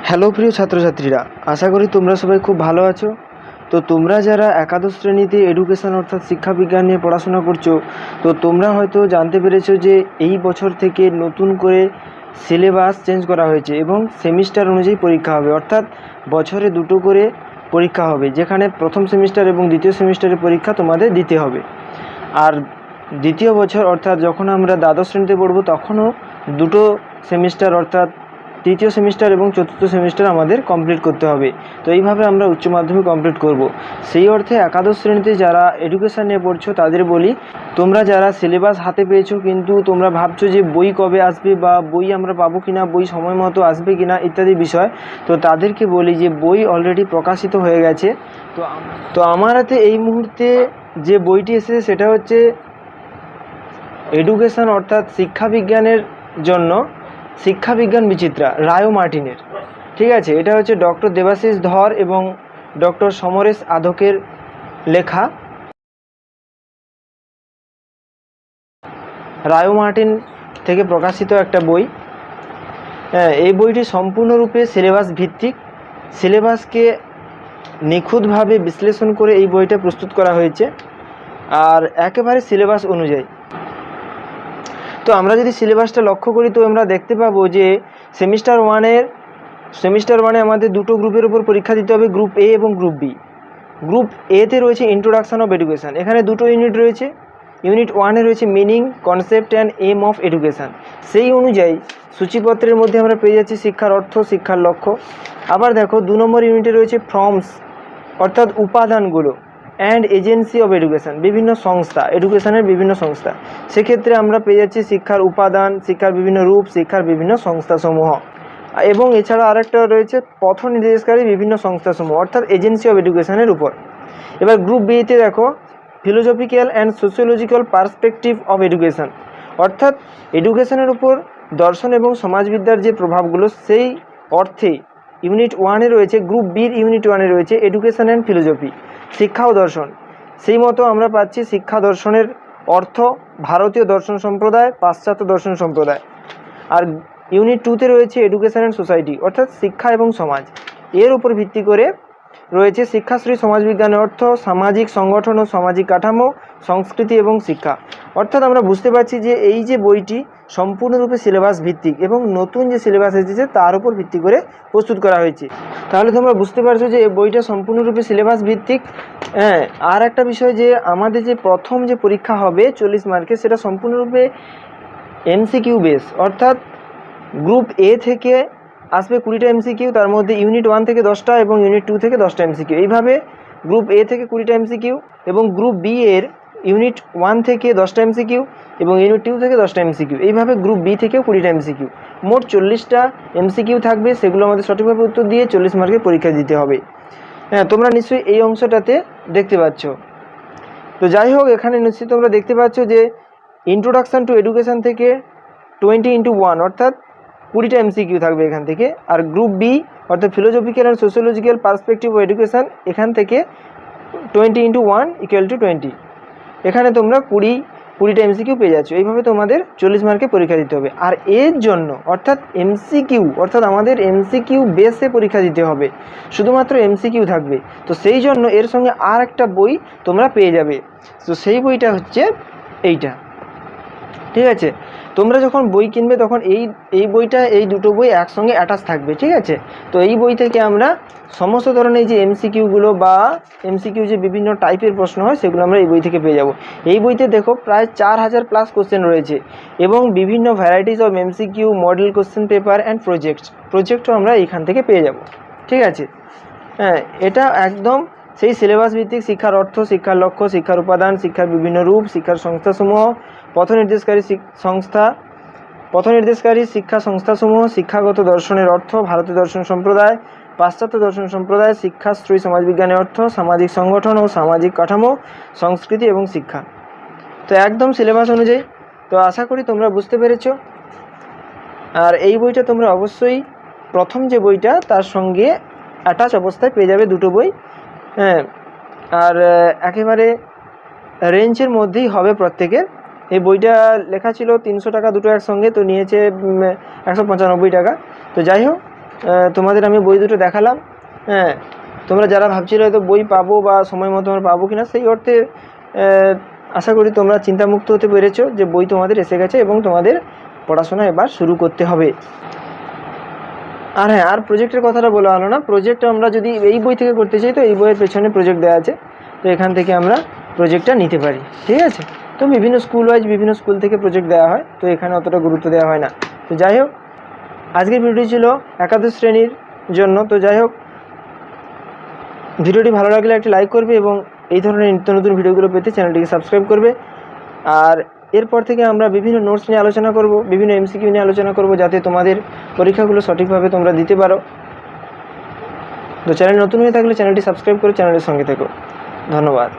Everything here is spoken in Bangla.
হ্যালো প্রিয় ছাত্রছাত্রীরা, আশা করি তোমরা সবাই খুব ভালো আছো। তো তোমরা যারা একাদশ শ্রেণীতে এডুকেশন অর্থাৎ শিক্ষাবিজ্ঞান নিয়ে পড়াশোনা করছো, তো তোমরা হয়তো জানতে পেরেছো যে এই বছর থেকে নতুন করে সিলেবাস চেঞ্জ করা হয়েছে এবং সেমিস্টার অনুযায়ী পরীক্ষা হবে, অর্থাৎ বছরে দুটো করে পরীক্ষা হবে, যেখানে প্রথম সেমিস্টার এবং দ্বিতীয় সেমিস্টারের পরীক্ষা তোমাদের দিতে হবে। আর দ্বিতীয় বছর অর্থাৎ যখন আমরা দ্বাদশ শ্রেণীতে পড়বো তখনও দুটো সেমিস্টার অর্থাৎ তৃতীয় সেমিস্টার এবং চতুর্থ সেমিস্টার আমাদের কমপ্লিট করতে হবে। তো এইভাবে আমরা উচ্চ মাধ্যমিক কমপ্লিট করব। সেই অর্থে একাদশ শ্রেণীতে যারা এডুকেশান নিয়ে পড়ছো তাদের বলি, তোমরা যারা সিলেবাস হাতে পেয়েছো কিন্তু তোমরা ভাবছো যে বই কবে আসবে বা বই আমরা পাবো কিনা, বই সময় মতো আসবে কিনা ইত্যাদি বিষয়, তো তাদেরকে বলি যে বই অলরেডি প্রকাশিত হয়ে গেছে। তো আমার হাতে এই মুহূর্তে যে বইটি এসেছে সেটা হচ্ছে এডুকেশান অর্থাৎ শিক্ষাবিজ্ঞানের জন্য শিক্ষাবিজ্ঞান বিচিত্রা রায় মার্টিনের। ঠিক আছে, এটা হচ্ছে ডক্টর দেবাশিস ধর এবং ডক্টর সমরেশ আধকের লেখা রায় মার্টিন থেকে প্রকাশিত একটা বই। এই বইটি সম্পূর্ণরূপে সিলেবাস ভিত্তিক, সিলেবাসকে নিখুঁতভাবে বিশ্লেষণ করে এই বইটা প্রস্তুত করা হয়েছে আর একেবারে সিলেবাস অনুযায়ী। তো আমরা যদি সিলেবাসটা লক্ষ্য করি তো আমরা দেখতে পাবো যে সেমিস্টার ওয়ানে আমাদের দুটো গ্রুপের উপর পরীক্ষা দিতে হবে, গ্রুপ এ এবং গ্রুপ বি। গ্রুপ এতে রয়েছে ইন্ট্রোডাকশান অফ এডুকেশান, এখানে দুটো ইউনিট রয়েছে। ইউনিট ওয়ানে রয়েছে meaning, concept and aim of education. সেই অনুযায়ী সূচিপত্রের মধ্যে আমরা পেয়ে যাচ্ছি শিক্ষার অর্থ, শিক্ষার লক্ষ্য। আবার দেখো 2 নম্বর ইউনিটে রয়েছে ফর্মস অর্থাৎ উপাদানগুলো, অ্যান্ড এজেন্সি অফ এডুকেশান, বিভিন্ন সংস্থা, এডুকেশানের বিভিন্ন সংস্থা। সেক্ষেত্রে আমরা পেয়ে যাচ্ছি শিক্ষার উপাদান, শিক্ষার বিভিন্ন রূপ, শিক্ষার বিভিন্ন সংস্থাসমূহ, এবং এছাড়া আরেকটা রয়েছে পথ নির্দেশকারী বিভিন্ন সংস্থাসমূহ অর্থাৎ এজেন্সি অফ এডুকেশানের উপর। এবার গ্রুপ বিতে দেখো philosophical and sociological perspective of education, অর্থাৎ এডুকেশানের উপর দর্শন এবং সমাজবিদ্যার যে প্রভাবগুলো, সেই অর্থে ইউনিট ওয়ানে রয়েছে, গ্রুপ বির ইউনিট ওয়ানে রয়েছে এডুকেশান অ্যান্ড ফিলোসফি, শিক্ষা ও দর্শন। সেই মতো আমরা পাচ্ছি শিক্ষা দর্শনের অর্থ ভারতীয় দর্শন সম্প্রদায়, পাশ্চাত্য দর্শন সম্প্রদায়। আর ইউনিট 2তে রয়েছে এডুকেশান অ্যান্ড সোসাইটি অর্থাৎ শিক্ষা এবং সমাজ। এর উপর ভিত্তি করে রয়েছে শিক্ষাশ্রী সমাজবিজ্ঞানের অর্থ সামাজিক সংগঠন ও সামাজিক কাঠামো, সংস্কৃতি এবং শিক্ষা। অর্থাৎ আমরা বুঝতে পারছি যে এই যে বইটি সম্পূর্ণরূপে সিলেবাস ভিত্তিক এবং নতুন যে সিলেবাস এসেছে তার উপর ভিত্তি করে প্রস্তুত করা হয়েছে। তাহলে তোমরা বুঝতে পারছো যে এই বইটা সম্পূর্ণরূপে সিলেবাস ভিত্তিক। আর একটা বিষয় যে আমাদের যে প্রথম যে পরীক্ষা হবে 40 মার্কের, সেটা সম্পূর্ণরূপে এমসিকিউ বেস, অর্থাৎ গ্রুপ এ থেকে আসবে 20টা এমসিকিউ, তার মধ্যে ইউনিট 1 থেকে 10টা এবং ইউনিট 2 থেকে 10টা এমসিকিউ। এইভাবে গ্রুপ এ থেকে 20টা এমসিকিউ এবং গ্রুপ বি এর ইউনিট 1 থেকে 10টা এমসিকিউ এবং ইউনিট 2 থেকে 10টা এমসিকিউ। এইভাবে গ্রুপ বি থেকেও 20টা এমসিকিউ, মোট 40টা এমসিকিউ থাকবে। সেগুলো আমাদের সঠিকভাবে উত্তর দিয়ে 40 মার্কের পরীক্ষা দিতে হবে। তোমরা নিশ্চয়ই এই অংশটাতে দেখতে পাচ্ছ। তো যাই হোক, এখানে নিশ্চয়ই তোমরা দেখতে পাচ্ছ যে ইন্ট্রোডাকশান টু এডুকেশান থেকে 20x1 অর্থাৎ 20টা এমসিকিউ থাকবে এখান থেকে। আর গ্রুপ বি অর্থাৎ philosophical and sociological perspective of education, এখান থেকে 20x1 = 20। এখানে তোমরা 20টা এমসিকিউ পেয়ে যাচ্ছ। এইভাবে তোমাদের 40 মার্কে পরীক্ষা দিতে হবে। আর এর জন্য অর্থাৎ এমসিকিউ অর্থাৎ আমাদের এমসিকিউ বেসে পরীক্ষা দিতে হবে, শুধুমাত্র এমসিকিউ থাকবে। তো সেই জন্য এর সঙ্গে আর একটা বই তোমরা পেয়ে যাবে। তো সেই বইটা হচ্ছে এইটা। ঠিক আছে, তোমরা যখন বই কিনবে তখন এই বইটা, এই দুটো বই একসঙ্গে অ্যাটাচ থাকবে। ঠিক আছে, তো এই বই থেকে আমরা সমস্ত ধরনের যে এমসিকিউগুলো বা এমসিকিউ যে বিভিন্ন টাইপের প্রশ্ন হয় সেগুলো আমরা এই বই থেকে পেয়ে যাব। এই বইতে দেখো প্রায় 4000+ কোশ্চেন রয়েছে এবং বিভিন্ন varieties of MCQ, model question paper and প্রজেক্টও আমরা এইখান থেকে পেয়ে যাব। ঠিক আছে, এটা একদম সেই সিলেবাস ভিত্তিক শিক্ষার অর্থ, শিক্ষার লক্ষ্য, শিক্ষার উপাদান, শিক্ষার বিভিন্ন রূপ, শিক্ষার সংস্থাসমূহ, পথ নির্দেশকারী শিক্ষা সংস্থাসমূহ, শিক্ষাগত দর্শনের অর্থ, ভারতীয় দর্শন সম্প্রদায়, পাশ্চাত্য দর্শন সম্প্রদায়, শিক্ষাশ্রী সমাজবিজ্ঞানের অর্থ, সামাজিক সংগঠন ও সামাজিক কাঠামো, সংস্কৃতি এবং শিক্ষা। তো একদম সিলেবাস অনুযায়ী। তো আশা করি তোমরা বুঝতে পেরেছো। আর এই বইটা তোমরা অবশ্যই প্রথম যে বইটা তার সঙ্গে অ্যাটাচ অবস্থায় পেয়ে যাবে দুটো বই। আর একেবারে রেঞ্জের মধ্যেই হবে প্রত্যেকের। এই বইটা লেখা ছিল 300 টাকা দুটো একসঙ্গে, তো নিয়েছে 195 টাকা। তো যাই হোক, তোমাদের আমি বই দুটো দেখালাম। হ্যাঁ, তোমরা যারা ভাবছিলে হয়তো বই পাবো বা সময় মতো আমরা পাবো কিনা, সেই অর্থে আশা করি তোমরা চিন্তামুক্ত হতে পেরেছো যে বই তোমাদের এসে গেছে এবং তোমাদের পড়াশোনা এবার শুরু করতে হবে। আর হ্যাঁ, আর প্রজেক্টের কথাটা বলা হলো না। প্রজেক্ট আমরা যদি এই বই থেকে করতে চাই তো এই বইয়ের পেছনে প্রজেক্ট দেওয়া আছে, তো এখান থেকে আমরা প্রজেক্টটা নিতে পারি। ঠিক আছে, তো বিভিন্ন স্কুল ওয়াইজ বিভিন্ন স্কুল থেকে প্রজেক্ট দেওয়া হয়, তো এখানে অতটা গুরুত্ব দেওয়া হয় না। তো যাই হোক, আজকের ভিডিওটি ছিল একাদশ শ্রেণীর জন্য। তো যাই হোক, ভিডিওটি ভালো লাগলে একটি লাইক করবে এবং এই ধরনের নিত্য নতুন ভিডিওগুলো পেতে চ্যানেলটিকে সাবস্ক্রাইব করবে। আর এরপর থেকে আমরা বিভিন্ন নোটস নিয়ে আলোচনা করব, বিভিন্ন এমসিকিউ নিয়ে আলোচনা করব, যাতে তোমাদের পরীক্ষাগুলো সঠিকভাবে তোমরা দিতে পারো। তো চ্যানেল নতুন হয়ে থাকলে চ্যানেলটি সাবস্ক্রাইব করে চ্যানেলের সঙ্গে থেকো। ধন্যবাদ।